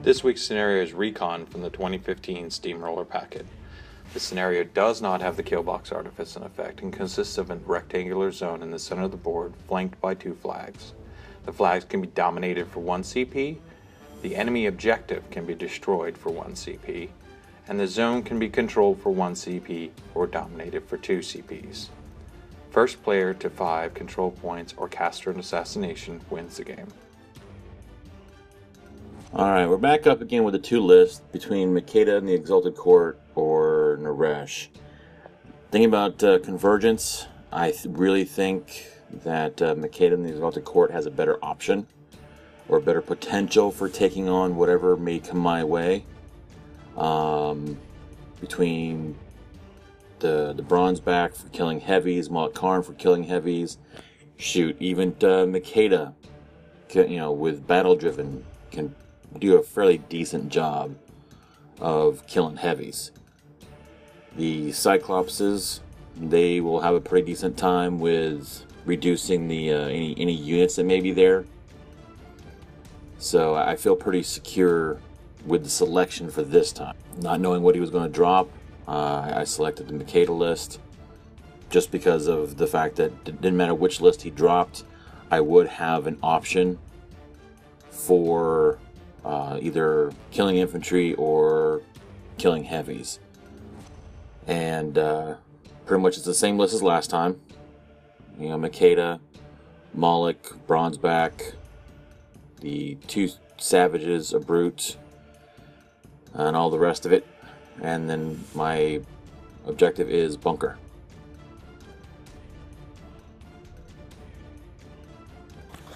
This week's scenario is Recon from the 2015 Steamroller packet. The scenario does not have the Killbox Artifice in effect and consists of a rectangular zone in the center of the board flanked by 2 flags. The flags can be dominated for 1 CP, the enemy objective can be destroyed for 1 CP, and the zone can be controlled for 1 CP or dominated for 2 CPs. First player to 5 control points or caster an assassination wins the game. Alright, we're back up again with the 2 lists between Makeda and the Exalted Court or Naresh. Thinking about Convergence, I really think that Makeda and the Exalted Court has a better option or better potential for taking on whatever may come my way. Between the Bronzeback for killing heavies, Molik Karn for killing heavies, shoot, even Makeda, you know, with battle driven can do a fairly decent job of killing heavies. The Cyclopses, they will have a pretty decent time with reducing the any units that may be there. So I feel pretty secure with the selection for this time. Not knowing what he was going to drop, I selected the Makeda list just because of the fact that it didn't matter which list he dropped, I would have an option for either killing infantry or killing heavies. And pretty much it's the same list as last time. You know, Makeda, Molik, Bronzeback, the 2 Savages, a Brute, and all the rest of it. And then my objective is bunker.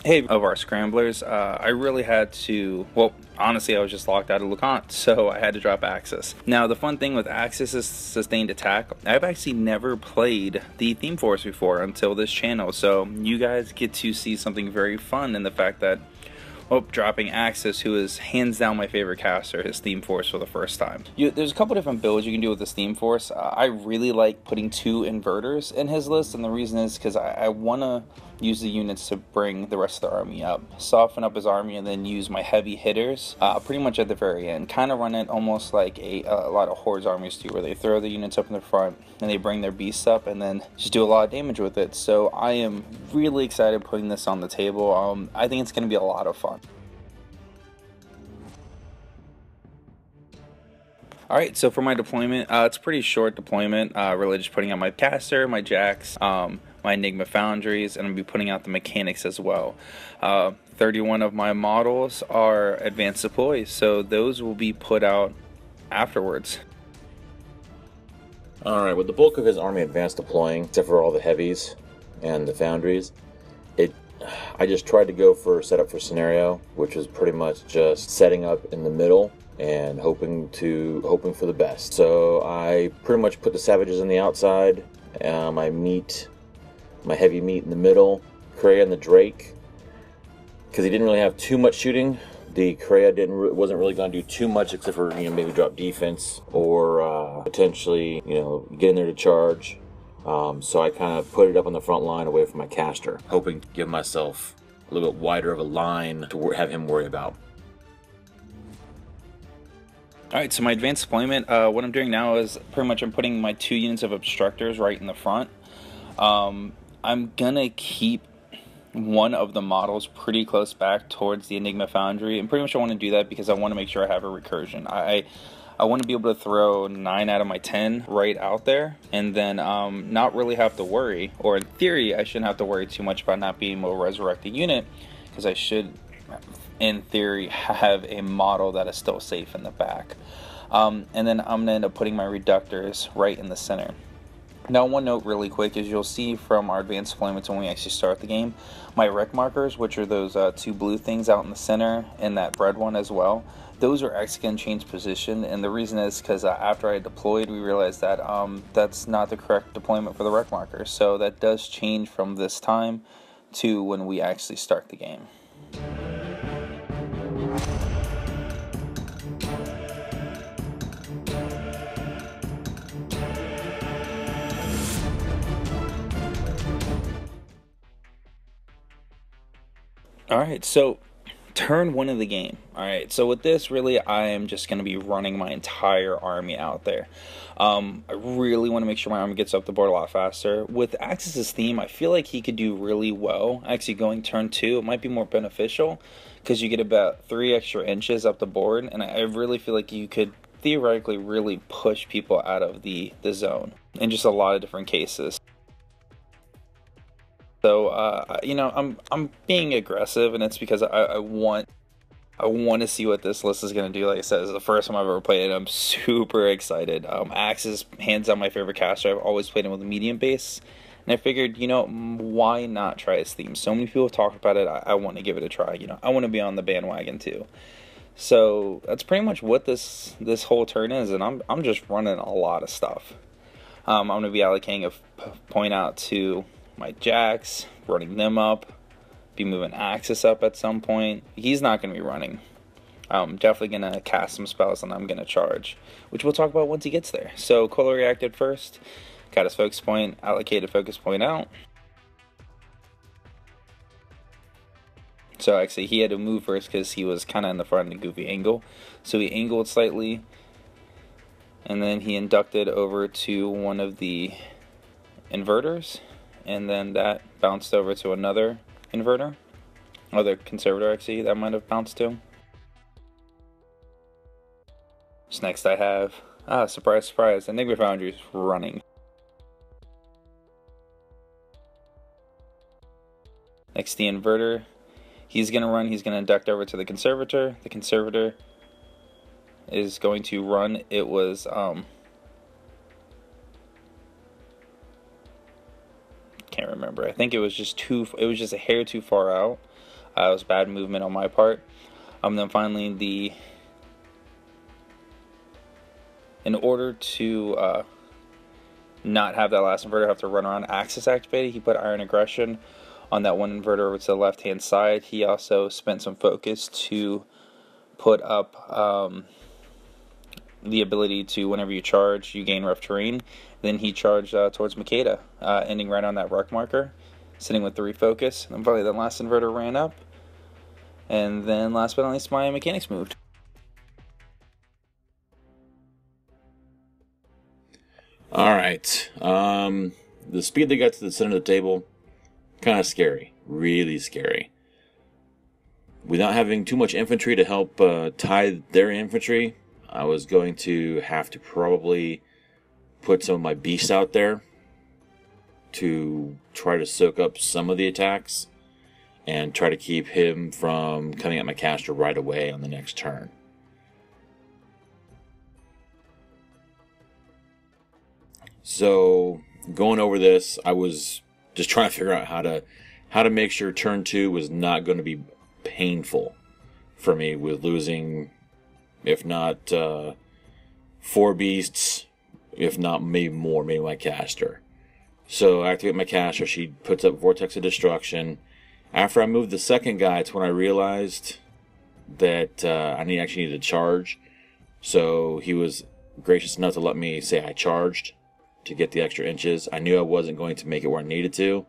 Hey, of our scramblers, I really had to, well, honestly, I was just locked out of LeConte, so I had to drop Axis. Now, the fun thing with Axis is sustained attack. I've actually never played the Theme Force before until this channel, so you guys get to see something very fun in the fact that, well, dropping Axis, who is hands down my favorite caster, his Theme Force for the first time. There's a couple different builds you can do with this Theme Force. I really like putting 2 Inverters in his list, and the reason is because I want to use the units to bring the rest of the army up, soften up his army, and then use my heavy hitters pretty much at the very end. Kind of run it almost like a lot of Hordes armies do, where they throw the units up in the front and they bring their beasts up and then just do a lot of damage with it. So I am really excited putting this on the table. I think it's going to be a lot of fun. Alright, so for my deployment, it's a pretty short deployment, really just putting out my caster, my jacks, my Enigma Foundries, and I'm going to be putting out the mechanics as well. 31 of my models are advanced deploys, so those will be put out afterwards. Alright, with the bulk of his army advanced deploying, except for all the heavies and the foundries, I just tried to go for setup for scenario, which was pretty much just setting up in the middle and hoping for the best. So I pretty much put the Savages on the outside, my heavy meat in the middle, Krea and the Drake, because he didn't really have too much shooting. The Krea wasn't really going to do too much except for, you know, maybe drop defense or potentially, you know, get in there to charge. So I kind of put it up on the front line away from my caster, hoping to give myself a little bit wider of a line to have him worry about. Alright, so my advanced deployment, what I'm doing now is pretty much I'm putting my 2 units of obstructors right in the front. I'm gonna keep one of the models pretty close back towards the Enigma Foundry, and pretty much I want to do that because I want to make sure I have a recursion. I want to be able to throw 9 out of my 10 right out there, and then not really have to worry, or in theory I shouldn't have to worry too much about not being able to resurrect the unit, because I should, in theory, have a model that is still safe in the back. And then I'm going to end up putting my reductors right in the center. Now, one note really quick is you'll see from our advanced deployments when we actually start the game, my rec markers, which are those 2 blue things out in the center, and that red one as well, those are actually going to change position, and the reason is because after I deployed, we realized that that's not the correct deployment for the rec markers, so that does change from this time to when we actually start the game. Alright, so turn 1 of the game. Alright, so with this, really, I am just going to be running my entire army out there. I really want to make sure my army gets up the board a lot faster. With Axis' theme, I feel like he could do really well. Actually, going turn 2, it might be more beneficial, because you get about 3 extra inches up the board, and I really feel like you could theoretically really push people out of the zone in just a lot of different cases. So, you know, I'm being aggressive, and it's because I want to see what this list is going to do. Like I said, this is the first time I've ever played it. I'm super excited. Axe is hands down my favorite caster. I've always played him with a medium base, and I figured, you know, why not try his theme? So many people have talked about it. I want to give it a try. You know, I want to be on the bandwagon too. So that's pretty much what this whole turn is, and I'm just running a lot of stuff. I'm going to be allocating a point out to my jacks, running them up, be moving Axis up at some point. He's not going to be running. I'm definitely going to cast some spells, and I'm going to charge, which we'll talk about once he gets there. So Corollary acted first, got his focus point, allocated focus point out. So actually he had to move first because he was kind of in the front in a goofy angle. So he angled slightly, and then he inducted over to one of the inverters, and then that bounced over to another inverter, other conservator actually that might have bounced to. So next I have, surprise surprise, Enigma Foundries running. Next the inverter, he's going to run, he's going to induct over to the Conservator. The Conservator is going to run. It was can't remember. I think it was just a hair too far out. It was bad movement on my part. Then finally in order to not have that last inverter have to run around Axis activated, he put Iron Aggression on that one inverter over to the left hand side. He also spent some focus to put up the ability to, whenever you charge, you gain rough terrain. Then he charged towards Makeda, ending right on that ruck marker, sitting with 3 focus. And then finally that last inverter ran up, and then last but not least my mechanics moved. Alright, the speed they got to the center of the table, kind of scary, really scary. Without having too much infantry to help tie their infantry, I was going to have to probably put some of my beasts out there to try to soak up some of the attacks and try to keep him from coming at my caster right away on the next turn. So going over this, I was just trying to figure out how to make sure turn 2 was not going to be painful for me with losing, if not 4 beasts, if not maybe more, maybe my caster. So I activate my caster, she puts up Vortex of Destruction. After I moved the second guy, it's when I realized that I actually needed to charge. So he was gracious enough to let me say I charged to get the extra inches. I knew I wasn't going to make it where I needed to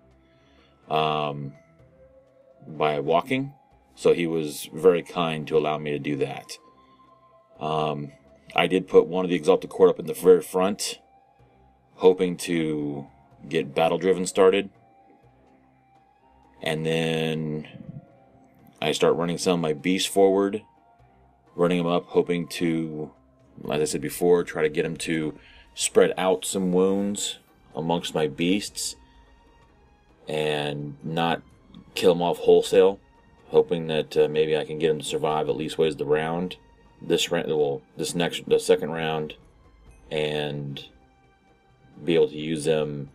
by walking, so he was very kind to allow me to do that. I did put one of the Exalted Court up in the very front, hoping to get battle driven started, and then I start running some of my beasts forward, running them up, hoping to, as I said before, try to get them to spread out some wounds amongst my beasts and not kill them off wholesale, hoping that maybe I can get them to survive at least ways the round, the second round, and be able to use them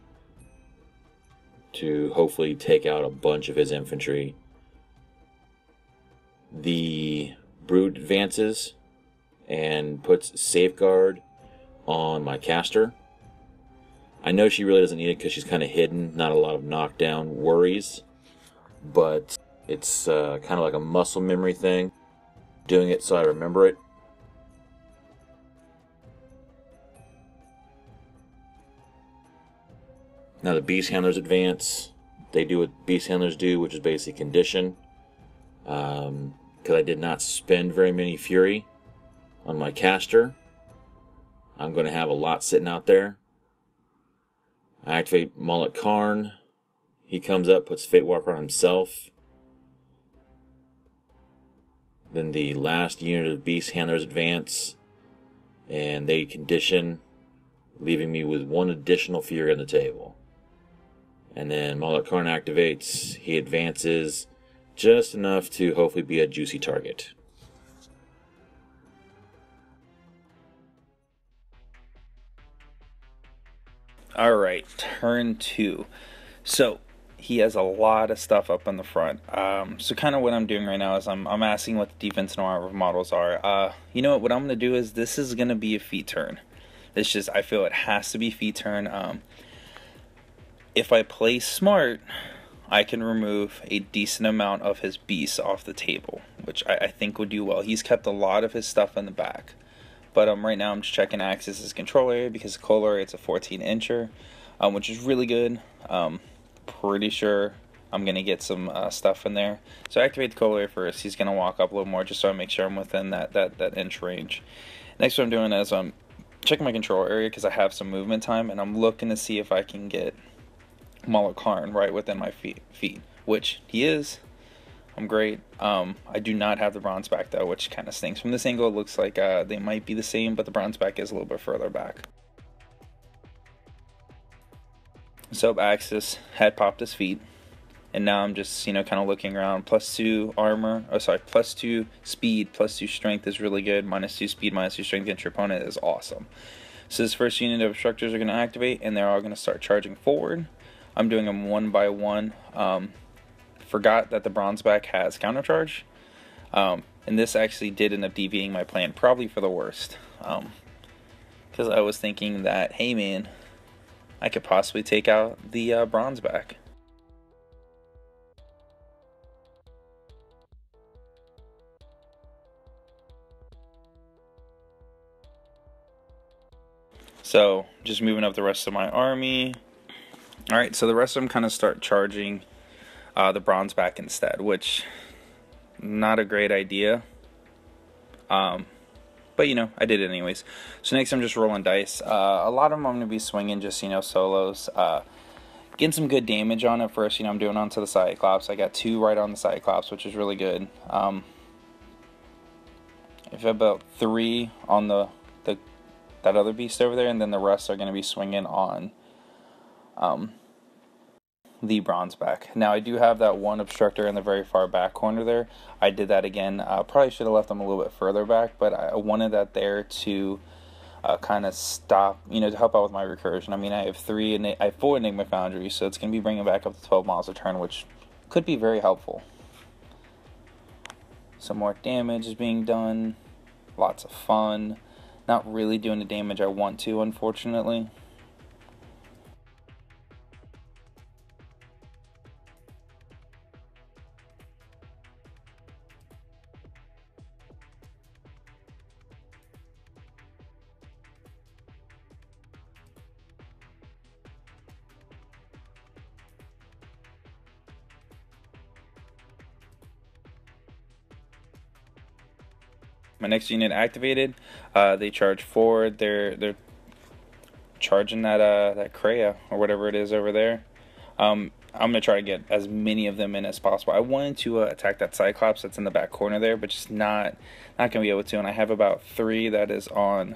to hopefully take out a bunch of his infantry. The Brute advances and puts Safeguard on my caster. I know she really doesn't need it because she's kind of hidden, not a lot of knockdown worries, but it's kind of like a muscle memory thing, doing it so I remember it. Now the Beast Handlers advance. They do what Beast Handlers do, which is basically condition. because I did not spend very many Fury on my caster. I'm going to have a lot sitting out there. I activate Molik Karn. He comes up, puts Fate Walker on himself. Then the last unit of Beast Handlers advance, and they condition, leaving me with one additional Fury on the table. And then Molik Karn activates. He advances just enough to hopefully be a juicy target. Alright, turn 2. So, he has a lot of stuff up in the front. So kind of what I'm doing right now is I'm asking what the defense and armor models are. You know what I'm going to do is this is going to be a feat turn. It's just, I feel it has to be feat turn. If I play smart, I can remove a decent amount of his beasts off the table, which I think would do well. He's kept a lot of his stuff in the back. But right now I'm just checking Axis's control area because Corollary, it's a 14-incher, which is really good. Pretty sure I'm going to get some stuff in there. So I activate the Corollary first. He's going to walk up a little more just so I make sure I'm within that inch range. Next, what I'm doing is I'm checking my control area because I have some movement time, and I'm looking to see if I can get Molik Karn right within my feet, which he is. I'm great. I do not have the Bronzeback though, which kind of stinks. From this angle, it looks like they might be the same, but the Bronzeback is a little bit further back. So Axis had popped his feet, and now I'm just, kind of looking around. +2 armor, +2 speed, +2 strength is really good. -2 speed, -2 strength against your opponent is awesome. So this first unit of Obstructors are going to activate, and they're all going to start charging forward. I'm doing them one by one. Forgot that the Bronzeback has countercharge, and this actually did end up deviating my plan, probably for the worst, because I was thinking that, hey man, I could possibly take out the Bronzeback. So just moving up the rest of my army. Alright, so the rest of them kind of start charging the Bronzeback instead, which not a great idea, but I did it anyways. So next I'm just rolling dice. A lot of them I'm going to be swinging just solos, getting some good damage on it first. I'm doing onto the Cyclops. I got 2 right on the Cyclops, which is really good. I've about 3 on that other beast over there, and then the rest are going to be swinging on the Bronzeback. Now I do have that one obstructor in the very far back corner there. I did that again. Probably should have left them a little bit further back, but I wanted that there to kind of stop, to help out with my recursion. I mean, I have 4 Enigma Foundries, so it's going to be bringing back up to 12 miles a turn, which could be very helpful. Some more damage is being done. Lots of fun. Not really doing the damage I want to, unfortunately. My next unit activated. They charge forward. They're charging that Krea or whatever it is over there. I'm gonna try to get as many of them in as possible. I wanted to attack that Cyclops that's in the back corner there, but just not gonna be able to. And I have about 3 that is on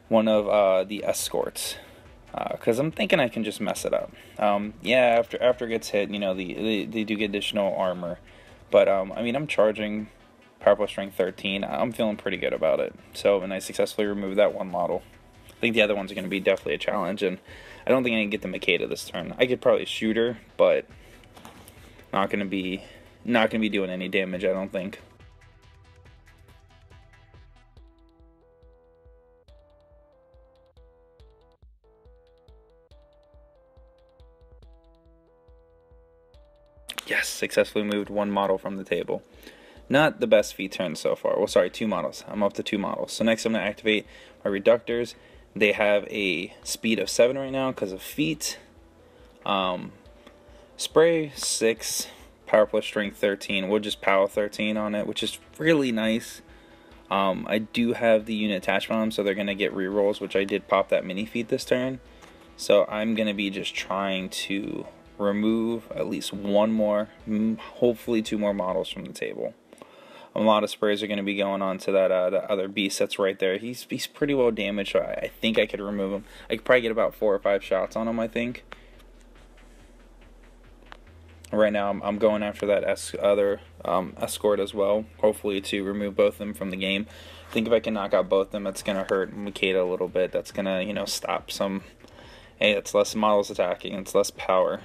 one of the escorts, because I'm thinking I can just mess it up. Yeah, after it gets hit, they do get additional armor, but I mean, I'm charging Power plus Strength 13. I'm feeling pretty good about it. So, and I successfully removed that one model. I think the other ones are going to be definitely a challenge, and I don't think I can get the Makeda this turn. I could probably shoot her, but not going to be doing any damage, I don't think. Yes, successfully moved one model from the table. Not the best feat turn so far. Well, sorry, 2 models. I'm up to 2 models. So next I'm going to activate my Reductors. They have a speed of 7 right now because of feet. Spray 6, Power plus Strength 13. We'll just Power 13 on it, which is really nice. I do have the unit attachment on them, so they're going to get rerolls, which I did pop that mini feat this turn. So I'm going to be just trying to remove at least one more, hopefully 2 more models from the table. A lot of sprays are going to be going on to that other beast that's right there. He's pretty well damaged, so I think I could remove him. I could probably get about 4 or 5 shots on him, I think. Right now, I'm going after that other escort as well, hopefully to remove both of them from the game. I think if I can knock out both of them, it's going to hurt Makeda a little bit. That's going to, you know, stop some... Hey, it's less models attacking, it's less power.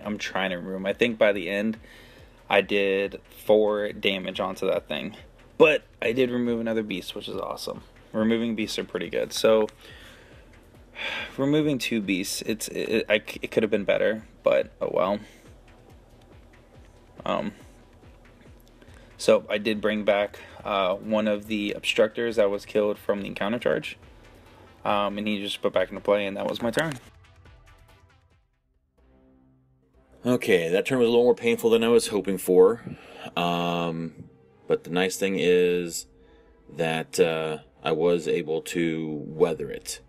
I'm trying to remove him. I think by the end, I did 4 damage onto that thing. But I did remove another beast, which is awesome. Removing beasts are pretty good. So, removing 2 beasts, it could have been better, but oh well. So, I did bring back one of the obstructors that was killed from the encounter charge. And he just put back into play, and that was my turn. Okay, that turn was a little more painful than I was hoping for. But the nice thing is that I was able to weather it.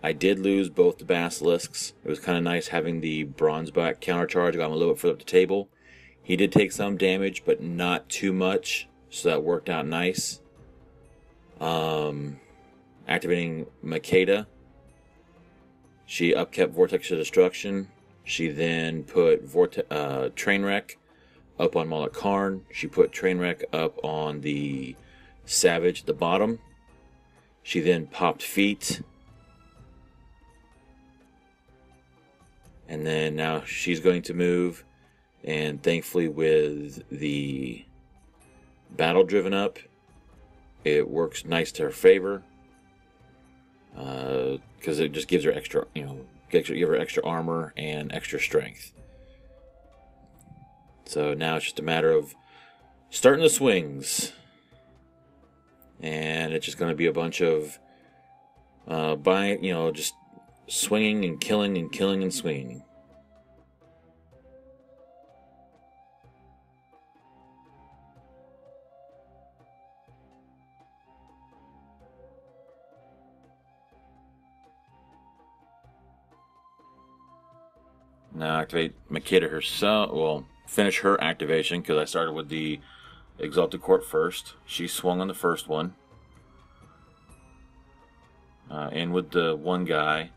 I did lose both the Basilisks. It was kind of nice having the Bronzeback countercharge. Got him a little bit further up the table. He did take some damage, but not too much, so that worked out nice. Activating Makeda. She upkept Vortex of Destruction. She then put Trainwreck up on Molik Karn. She put Trainwreck up on the Savage at the bottom. She then popped Feet. And then now she's going to move. And thankfully with the Battle driven up, it works nice to her favor. Because it just gives her extra, give her extra armor and extra strength. So now it's just a matter of starting the swings. And it's just going to be a bunch of just swinging and killing and killing and swinging. Now activate Makeda herself. Well, finish her activation because I started with the Exalted Court first. She swung on the first one. And with the one guy,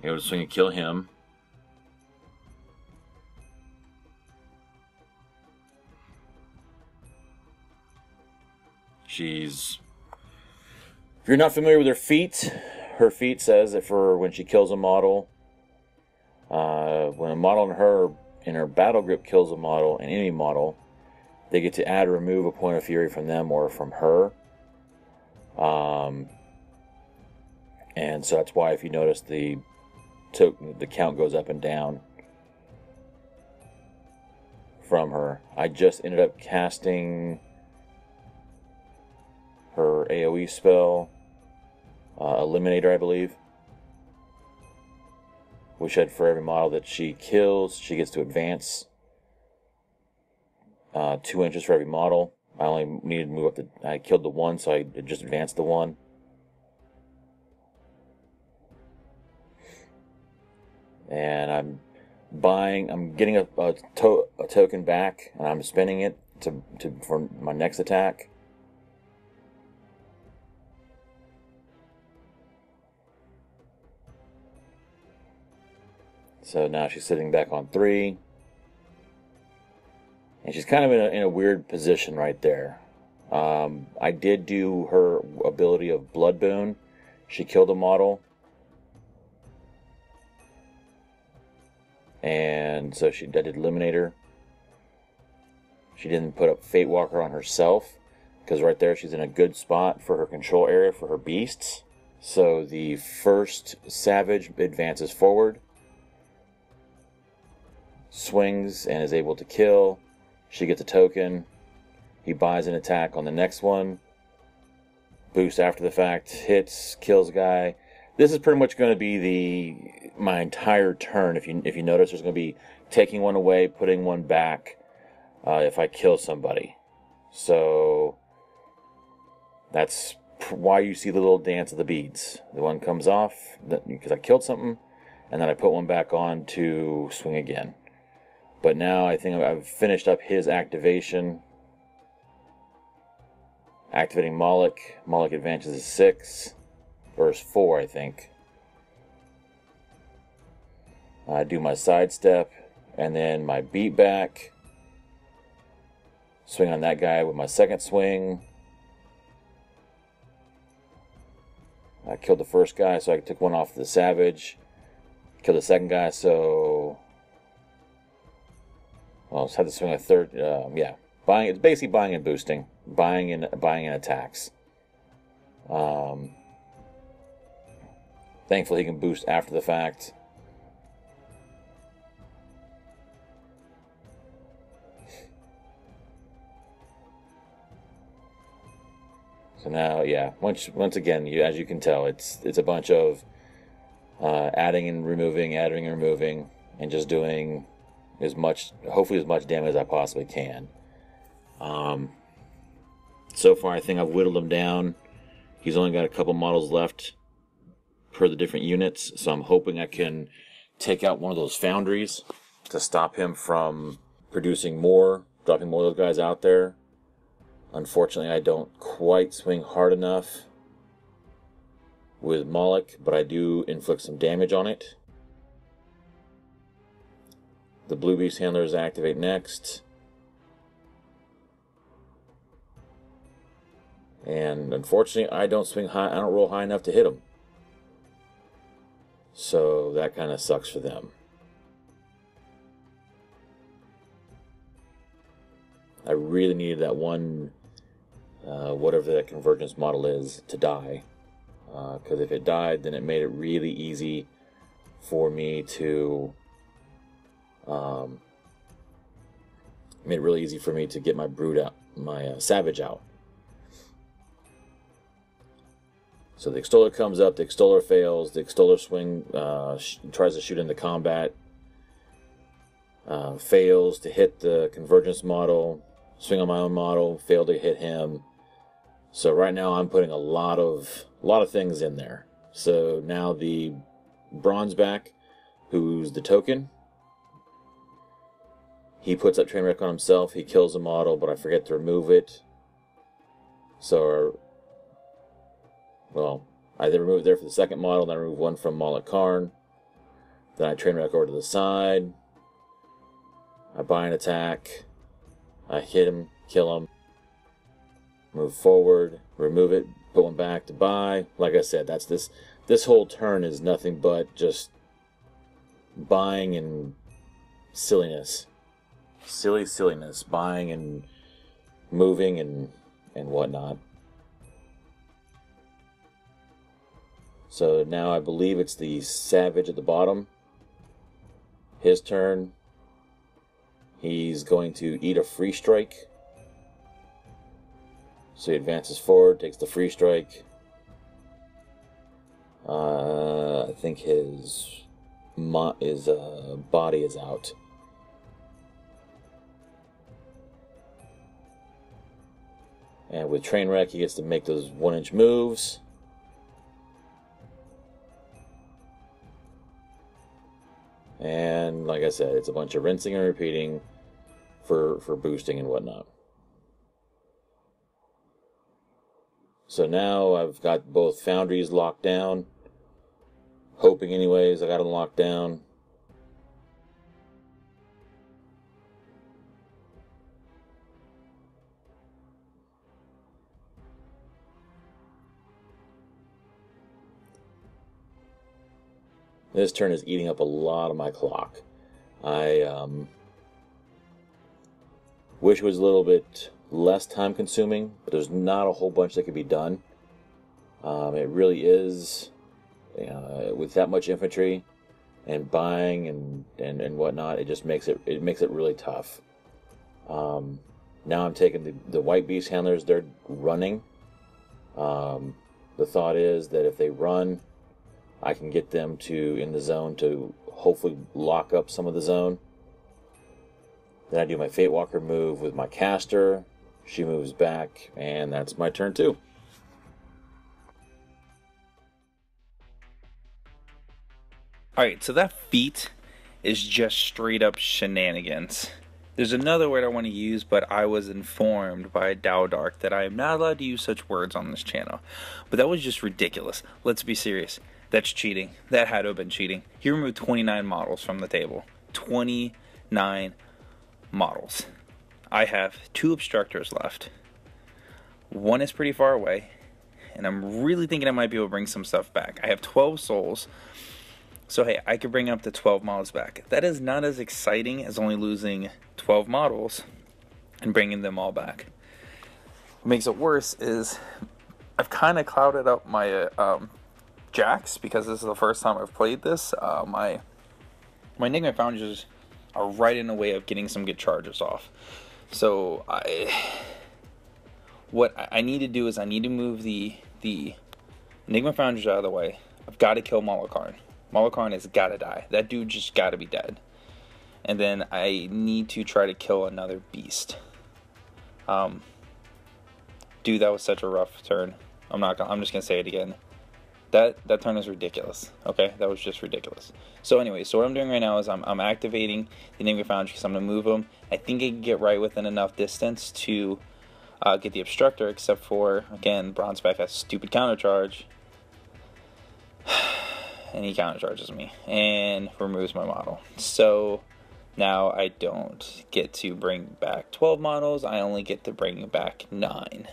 able to swing and kill him. If you're not familiar with her feat says that for when she kills a model, when a model in her battle group kills a model, an enemy model, they get to add or remove a point of fury from them or from her. And so that's why, if you notice, the count goes up and down from her. I just ended up casting her AoE spell, Eliminator, I believe, which said for every model that she kills, she gets to advance 2 inches for every model. I only needed to move up I killed the one, so I just advanced the one. And I'm getting a token back, and I'm spending it for my next attack. So now she's sitting back on 3. And she's kind of in a weird position right there. I did do her ability of Blood Boon. She killed a model. And so I did Eliminator. She didn't put up Fate Walker on herself, because right there she's in a good spot for her control area for her beasts. So the first Savage advances forward, swings, and is able to kill. She gets a token. He buys an attack on the next one. Boost after the fact, hits, kills a guy. This is pretty much going to be my entire turn. If you notice, there's going to be taking one away, putting one back if I kill somebody. So that's why you see the little dance of the beads. The one comes off because I killed something, and then I put one back on to swing again. But now I think I've finished up his activation. Activating Molik. Molik advances to 6. Verse 4, I think. I do my sidestep, and then my beat back. Swing on that guy with my second swing. I killed the first guy, so I took one off the Savage. Killed the second guy, so... Well, I just had to swing a third. Yeah, it's basically buying and boosting, buying and attacks. Thankfully, he can boost after the fact. So now, yeah, once again, as you can tell, it's a bunch of adding and removing, and just doing hopefully as much damage as I possibly can. So far, I think I've whittled him down. He's only got a couple models left per the different units, so I'm hoping I can take out one of those foundries to stop him from producing more, dropping more of those guys out there. Unfortunately, I don't quite swing hard enough with Molik, but I do inflict some damage on it. The Blue Beast Handlers activate next. And unfortunately, I don't swing high. I don't roll high enough to hit them. So that kind of sucks for them. I really needed that one, whatever that convergence model is, to die. Because if it died, then it made it really easy for me to... made it really easy for me to get my Brute out, my Savage out. So the Extoller comes up, the Extoller fails, the Extoller swing tries to shoot into combat, fails to hit the Convergence model, swing on my own model, fail to hit him. So right now I'm putting a lot of things in there. So now the Bronzeback, who's the token, he puts up train wreck on himself, he kills the model, but I forget to remove it. So, well, I then remove it there for the second model, then I remove one from Molik Karn. Then I train wreck over to the side. I buy an attack. I hit him, kill him. Move forward, remove it, put one back to buy. Like I said, that's this whole turn is nothing but just buying and silliness. Silliness, buying and moving and whatnot. So now I believe it's the Savage at the bottom. His turn. He's going to eat a free strike. So he advances forward, takes the free strike. I think his body is out. And with train wreck, he gets to make those 1-inch moves. And like I said, it's a bunch of rinsing and repeating for boosting and whatnot. So now I've got both foundries locked down. Hoping anyways, I got them locked down. This turn is eating up a lot of my clock. I wish it was a little bit less time consuming, but there's not a whole bunch that can be done. It really is, with that much infantry and buying and whatnot, it just makes it really tough. Now I'm taking the white beast handlers. They're running. The thought is that if they run, I can get them in the zone to hopefully lock up some of the zone. Then I do my Fate Walker move with my caster. She moves back, and that's my turn too. Alright, so that feat is just straight up shenanigans. There's another word I want to use, but I was informed by Dowdark that I am not allowed to use such words on this channel. But that was just ridiculous. Let's be serious. That's cheating. That had to have been cheating. He removed 29 models from the table. 29 models. I have 2 obstructors left. One is pretty far away, and I'm really thinking I might be able to bring some stuff back. I have 12 souls. So hey, I could bring up to 12 models back. That is not as exciting as only losing 12 models and bringing them all back. What makes it worse is I've kind of clouded up my jacks because this is the first time I've played this. My Enigma Foundries are right in the way of getting some good charges off. So what I need to do is I need to move the Enigma Foundries out of the way. I've got to kill Molik Karn. Molik Karn has got to die. That dude just got to be dead. And then I need to try to kill another beast. Dude, that was such a rough turn. I'm just gonna say it again. That turn is ridiculous. Okay, that was just ridiculous. So anyway, so what I'm doing right now is I'm activating the Enigma Foundry because I'm gonna move them. I think I can get right within enough distance to get the obstructor, except for, again, Bronzeback has stupid countercharge. And he countercharges me and removes my model. So now I don't get to bring back 12 models. I only get to bring back 9.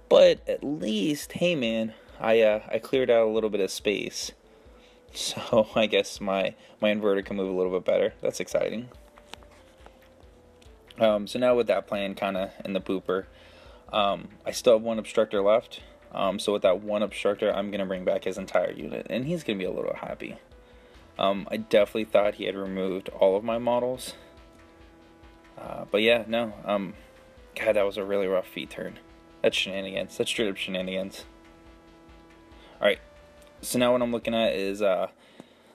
But at least, hey man, I cleared out a little bit of space. So I guess my inverter can move a little bit better. That's exciting. So now with that plan kind of in the pooper, I still have 1 obstructor left. So with that 1 obstructor, I'm going to bring back his entire unit, and he's going to be a little happy. I definitely thought he had removed all of my models. But yeah, no. God, that was a really rough feat turn. That's shenanigans. That's straight up shenanigans. Alright, so now what I'm looking at is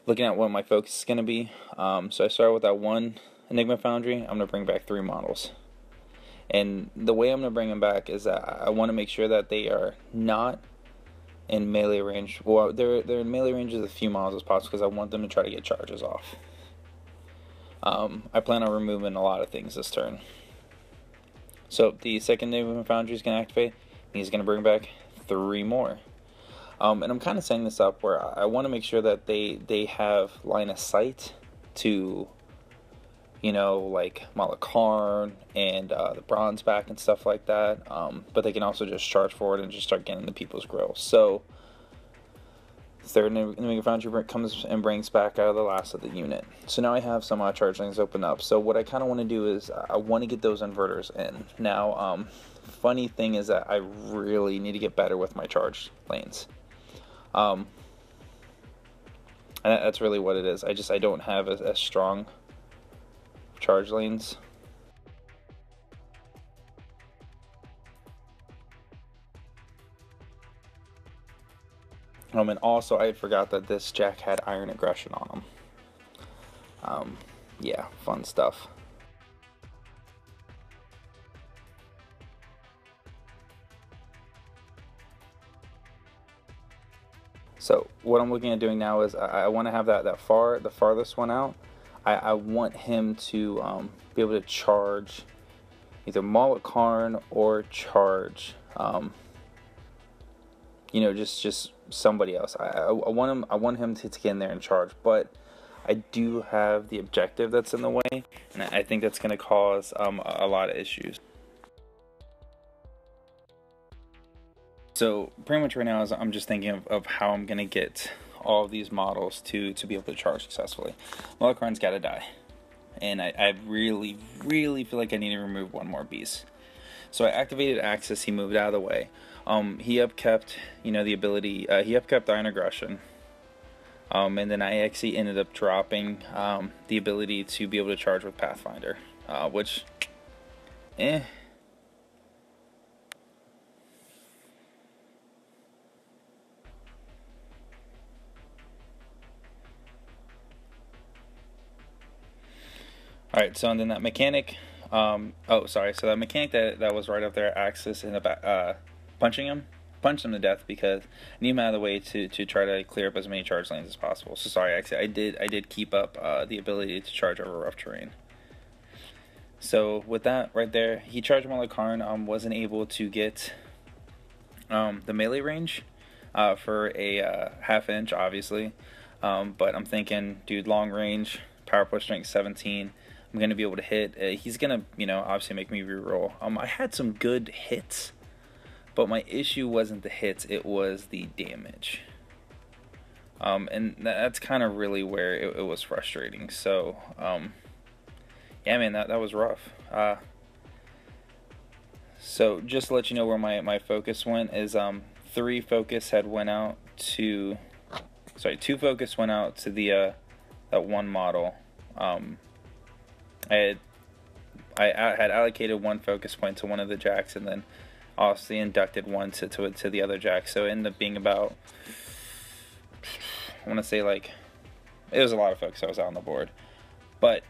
looking at what my focus is going to be. So I started with that 1 Enigma Foundry. I'm going to bring back 3 models. And the way I'm going to bring them back is that I want to make sure that they are not in melee range. Well, they're in melee range as few models as possible because I want them to try to get charges off. I plan on removing a lot of things this turn. So the second Enigma Foundry is going to activate. He's going to bring back 3 more. And I'm kind of setting this up where I want to make sure that they have line of sight to, you know, like Molik Karn and the Bronzeback and stuff like that. But they can also just charge forward and just start getting the people's grills. So the third Enigma Foundry comes and brings back out of the last of the unit. So now I have some charge lanes open up. So what I kind of want to do is I want to get those inverters in. Now, funny thing is that I really need to get better with my charge lanes. And that's really what it is. I don't have as strong charge lanes. And also I forgot that this Jack had Iron Aggression on him. Yeah, fun stuff. So what I'm looking at doing now is I want to have the farthest one out. I want him to be able to charge either Molik Karn or charge, you know, just somebody else. I want him to get in there and charge, but I do have the objective that's in the way, and I think that's going to cause a lot of issues. So pretty much right now is I'm just thinking of how I'm going to get all of these models to be able to charge successfully. Molik Karn's got to die. And I really feel like I need to remove 1 more beast. So I activated Axis, he moved out of the way. He upkept, the ability, he upkept Iron Aggression. And then I actually ended up dropping the ability to be able to charge with Pathfinder, which, Alright, so and then that mechanic, so that mechanic that was right up there, Axis, ended up punched him to death because I need him out of the way to try to clear up as many charge lanes as possible. So sorry, actually, I did keep up the ability to charge over rough terrain. So with that right there, he charged Molik Karn, wasn't able to get the melee range for a half inch, obviously, but I'm thinking, dude, long range, power push strength 17. I'm going to be able to hit. He's going to, obviously make me reroll. I had some good hits, but my issue wasn't the hits, it was the damage. And that's kind of really where it was frustrating. So, yeah, man, that was rough. So, just to let you know where my focus went is 2 focus went out to the that one model. I had allocated 1 focus point to one of the jacks, and then also inducted 1 to the other jack. So it ended up being about, I want to say, like, it was a lot of focus that was out on the board. But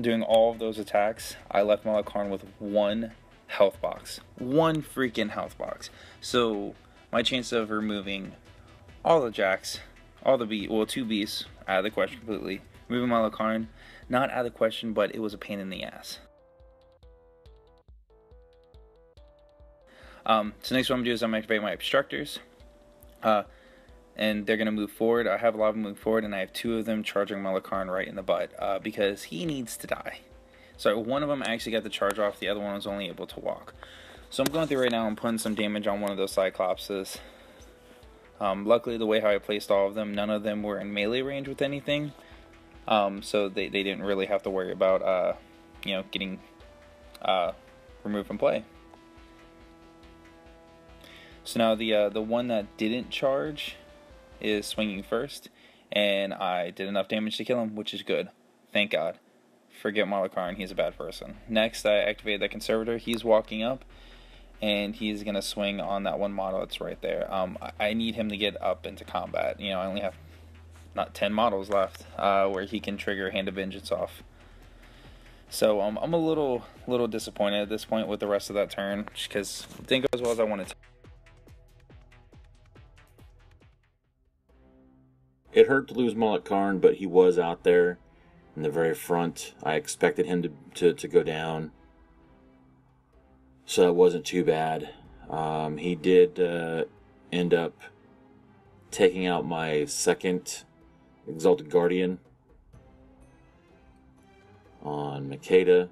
doing all of those attacks, I left Molik Karn with 1 health box. 1 freaking health box. So my chance of removing all the jacks, all the 2 beasts out of the question completely, removing Molik Karn, not out of the question, but it was a pain in the ass. So next what I'm going to do is I'm going to activate my Obstructors. And they're going to move forward. I have a lot of them moving forward, and I have 2 of them charging Molik Karn right in the butt, because he needs to die. So one of them actually got the charge off, the other one was only able to walk. So I'm going through right now and putting some damage on one of those Cyclopses. Luckily, the way how I placed all of them, none of them were in melee range with anything. So they didn't really have to worry about, getting removed from play. So now the one that didn't charge is swinging first, and I did enough damage to kill him, which is good. Thank God. Forget Molik Karn, he's a bad person. Next, I activated that Conservator. He's walking up, and he's going to swing on that one model that's right there. I need him to get up into combat. I only have not 10 models left where he can trigger Hand of Vengeance off. So I'm a little disappointed at this point with the rest of that turn, just because it didn't go as well as I wanted to. It hurt to lose Molik Karn, but he was out there in the very front. I expected him to go down, so it wasn't too bad. He did end up taking out my second Exalted Guardian on Makeda.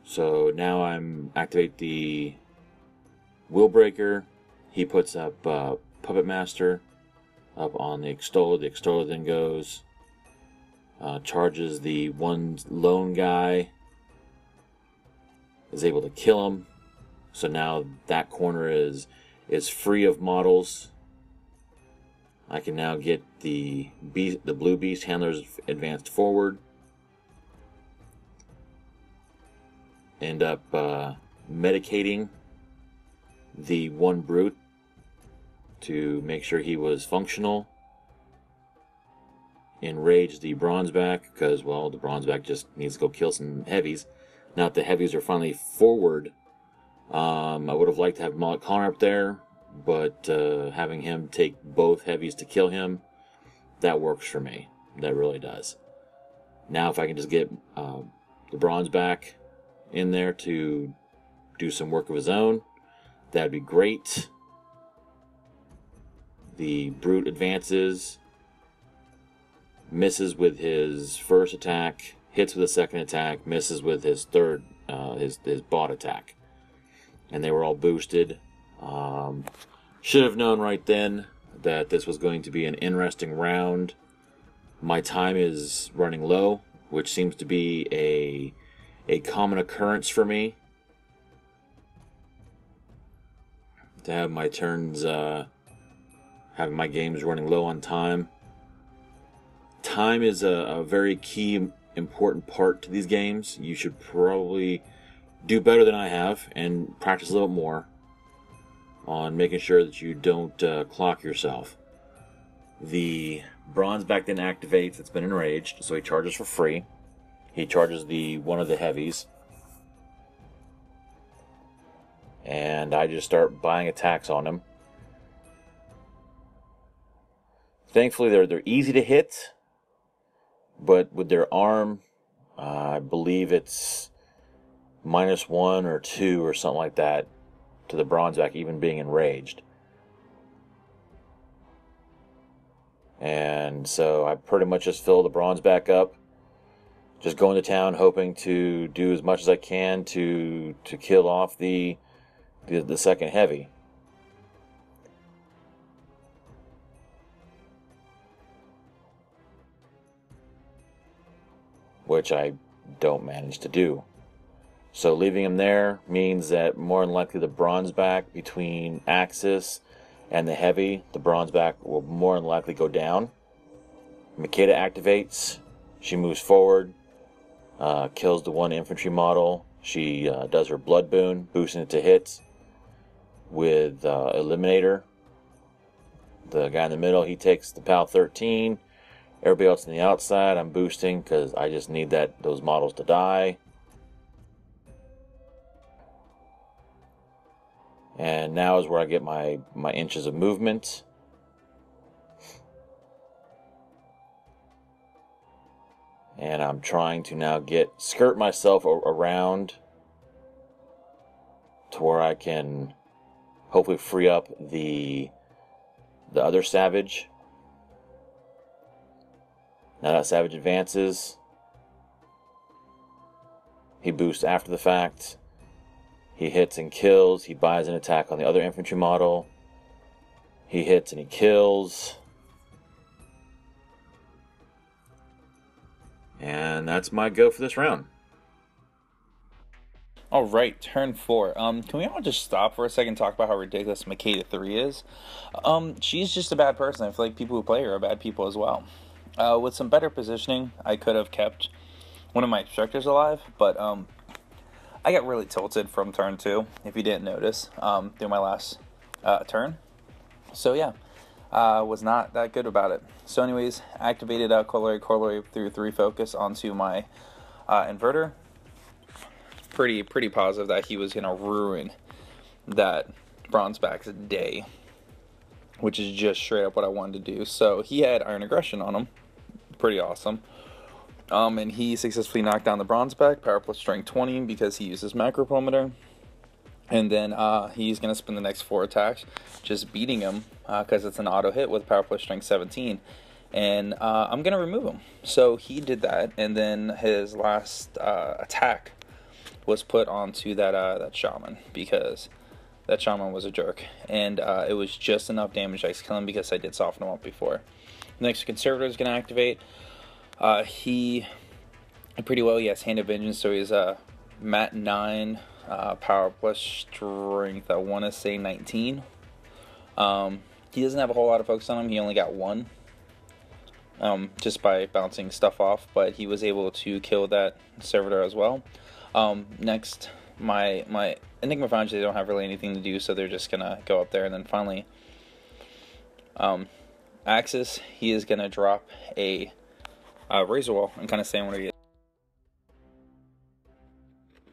So now I'm activate the Willbreaker. He puts up Puppet Master up on the Extoller. The Extoller then goes, charges the one lone guy, is able to kill him. So now that corner is free of models. I can now get the blue beast handlers advanced forward. End up medicating the one brute to make sure he was functional. Enrage the Bronzeback, because, well, the Bronzeback just needs to go kill some heavies. Now that the heavies are finally forward, I would have liked to have Molik Karn up there, but having him take both heavies to kill him, that works for me. That really does. Now if I can just get the Bronzeback in there to do some work of his own, that'd be great. The Brute advances, misses with his first attack, hits with a second attack, misses with his third, his bot attack. And they were all boosted. Should have known right then that this was going to be an interesting round. My time is running low, which seems to be a common occurrence for me to have my turns, having my games running low on time. Time is a very key, important part to these games. You should probably do better than I have and practice a little more on making sure that you don't clock yourself. The Bronzeback then activates. It's been enraged, so he charges for free. He charges one of the heavies. And I just start buying attacks on him. Thankfully, they're easy to hit, but with their arm, I believe it's -1 or 2 or something like that to the Bronzeback even being enraged. And so I pretty much just fill the Bronzeback up, just go into town hoping to do as much as I can to kill off the second heavy. Which I don't manage to do. So leaving him there means that more than likely the Bronzeback, between Axis and the heavy, the Bronzeback will more than likely go down. Makeda activates. She moves forward, kills the one infantry model. She does her blood boon, boosting it to hits with Eliminator. The guy in the middle, he takes the PAL 13. Everybody else on the outside, I'm boosting because I just need those models to die. And now is where I get my inches of movement. And I'm trying to now skirt myself around to where I can hopefully free up the other Savage. Now that Savage advances. He boosts after the fact. He hits and kills. He buys an attack on the other infantry model. He hits and he kills. And that's my go for this round. Alright, turn 4. Can we all just stop for a second and talk about how ridiculous Makeda3 is? She's just a bad person. I feel like people who play her are bad people as well. With some better positioning, I could have kept one of my Obstructors alive, but I got really tilted from turn 2, if you didn't notice, through my last turn. So yeah, was not that good about it. So anyways, activated Corollary through 3 focus onto my Inverter. Pretty positive that he was going to ruin that Bronzeback's day, which is just straight up what I wanted to do. So he had Iron Aggression on him. Pretty awesome. And he successfully knocked down the Bronzeback, power plus strength 20, because he uses Macroplometer. And then he's going to spend the next 4 attacks just beating him, because it's an auto hit with power plus strength 17. And I'm going to remove him. So he did that, and then his last attack was put onto that Shaman, because that Shaman was a jerk. And it was just enough damage to kill him because I did soften him up before. Next, Conservator is going to activate. He pretty well, he has Hand of Vengeance, so he's Mat 9, power plus strength, I want to say 19. He doesn't have a whole lot of focus on him, he only got 1. Just by bouncing stuff off, but he was able to kill that Servitor as well. Next, my Enigma Foundries, they don't have really anything to do, so they're just going to go up there. And then finally, Axis, he is going to drop a Razor Wall and kind of saying what he is.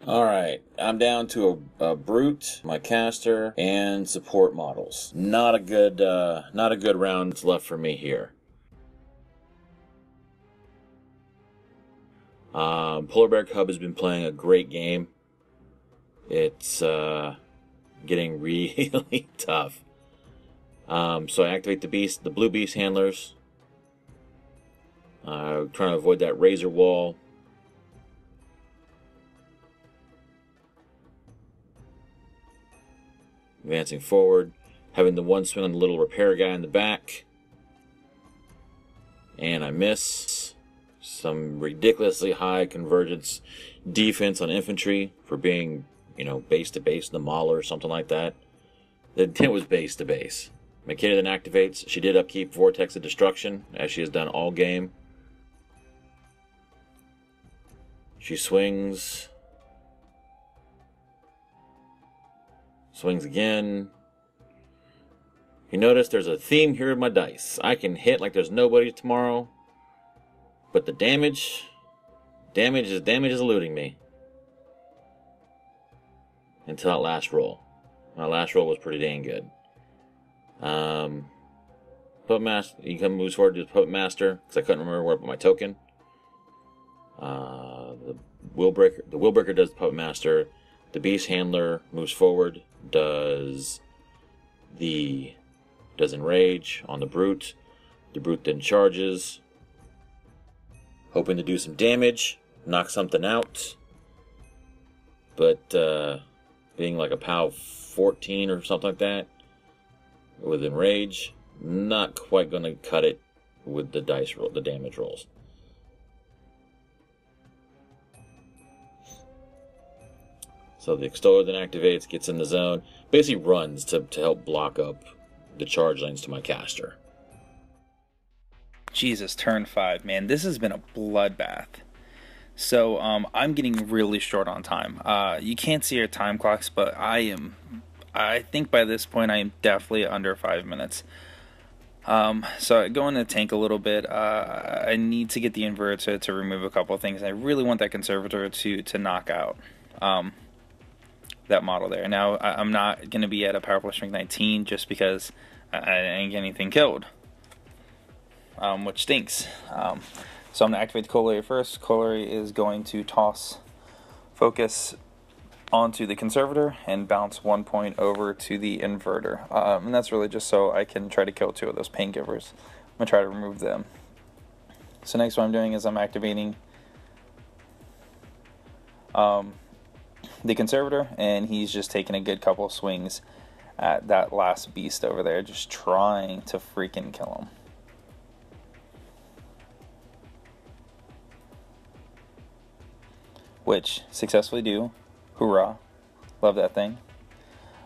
Alright, I'm down to a Brute, my caster, and support models. Not a good round left for me here. PolarBearCub has been playing a great game. It's getting really tough. So I activate the blue beast handlers. Trying to avoid that Razor Wall. Advancing forward, having the one swing on the little repair guy in the back. And I miss. Some ridiculously high convergence defense on infantry for being, you know, base to base in the Mauler or something like that. The intent was base to base. Makeda then activates. She did upkeep Vortex of Destruction, as she has done all game. She swings. Swings again. You notice there's a theme here with my dice. I can hit like there's nobody tomorrow, but the damage is eluding me. Until that last roll. My last roll was pretty dang good. Puppet Master, you can move forward to the Puppet Master, because I couldn't remember where I put my token. The Willbreaker does the Puppet Master. The Beast Handler moves forward, does Enrage on the Brute. The Brute then charges, hoping to do some damage, knock something out. But being like a POW 14 or something like that, with Enrage, not quite going to cut it with the dice roll, the damage rolls. So the Extoller then activates, gets in the zone, basically runs to help block up the charge lanes to my caster. Jesus, turn 5, man. This has been a bloodbath. So I'm getting really short on time. You can't see our time clocks, but I think by this point I am definitely under 5 minutes. So going to tank a little bit. I need to get the Inverter to remove a couple of things. I really want that Conservator to knock out that model there. Now I'm not going to be at a powerful strength 19 just because I ain't getting anything killed, which stinks. So I'm going to activate the Corollary first. Corollary is going to toss focus onto the Conservator and bounce 1 point over to the Inverter. And that's really just so I can try to kill 2 of those Paingivers. I'm going to try to remove them. So next what I'm doing is I'm activating the Conservator, and he's just taking a good couple swings at that last beast over there, just trying to freaking kill him. Which successfully do. Hoorah. Love that thing.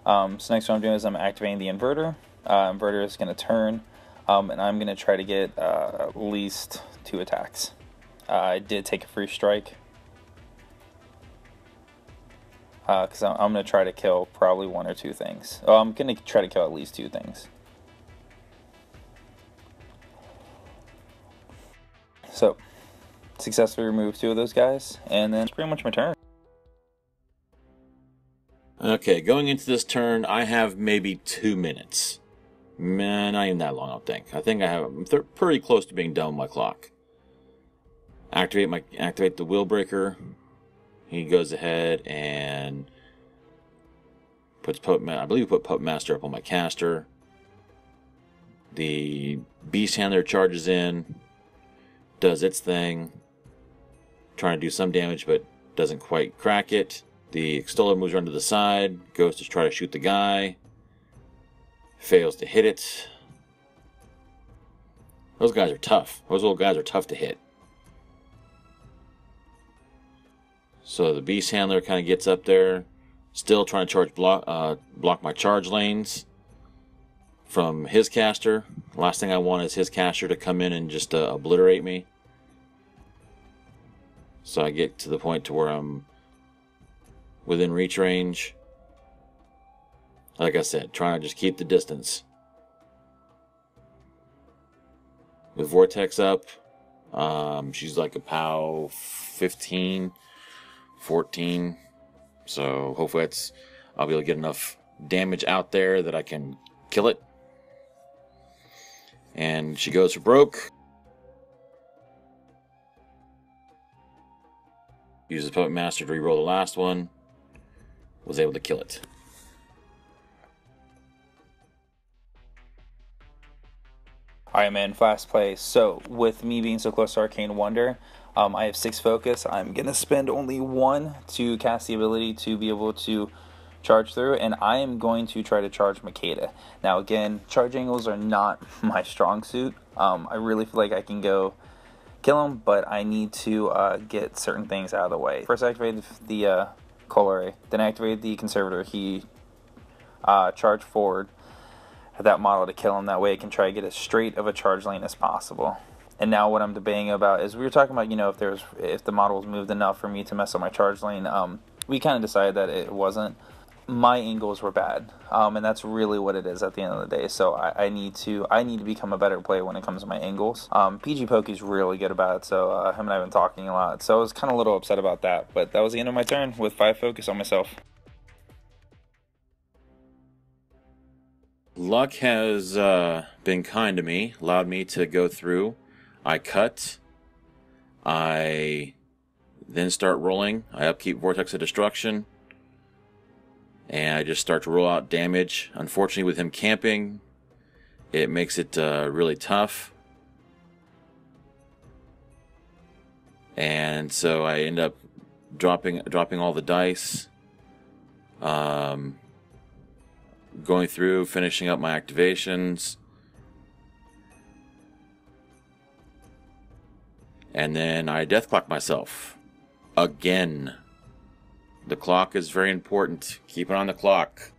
So next what I'm doing is I'm activating the Inverter. Inverter is going to turn, and I'm going to try to get at least 2 attacks. I did take a free strike, because I'm going to try to kill probably 1 or 2 things. Oh, I'm going to try to kill at least 2 things. So, successfully remove 2 of those guys, and then it's pretty much my turn. Okay, going into this turn, I have maybe 2 minutes. Man, not even that long, I don't think. I think I'm pretty close to being done with my clock. Activate the Willbreaker. He goes ahead and puts I believe put Puppet Master up on my caster. The Beast Handler charges in, does its thing, trying to do some damage, but doesn't quite crack it. The Extoller moves around to the side, goes to try to shoot the guy, fails to hit it. Those guys are tough. Those little guys are tough to hit. So the Beast Handler kind of gets up there, still trying to block my charge lanes from his caster. Last thing I want is his caster to come in and just obliterate me. So I get to the point to where I'm within reach range. Like I said, trying to just keep the distance. With Vortex up, she's like a POW 15, 14. So hopefully I'll be able to get enough damage out there that I can kill it. And she goes for broke. Uses Puppet Master to reroll the last one. Was able to kill it. Alright, man, fast play. So, with me being so close to Arcane Wonder, I have 6 focus. I'm going to spend only 1 to cast the ability to be able to charge through, and I am going to try to charge Makeda. Now, again, charge angles are not my strong suit. I really feel like I can go kill him, but I need to get certain things out of the way. First I activated the Corollary, then I activated the Conservator. He charged forward at that model to kill him. That way I can try to get as straight of a charge lane as possible. And now what I'm debating about is, we were talking about, you know, if the model was moved enough for me to mess up my charge lane. We kind of decided that it wasn't. My angles were bad, and that's really what it is at the end of the day. So I need to become a better player when it comes to my angles. PG-Pokey's really good about it, so him and I have been talking a lot. So I was kind of a little upset about that, but that was the end of my turn with 5 focus on myself. Luck has been kind to me, allowed me to go through. I cut. I then start rolling. I upkeep Vortex of Destruction. And I just start to roll out damage. Unfortunately, with him camping, it makes it really tough. And so I end up dropping all the dice. Going through, finishing up my activations. And then I death clock myself. Again. The clock is very important. Keep it on the clock.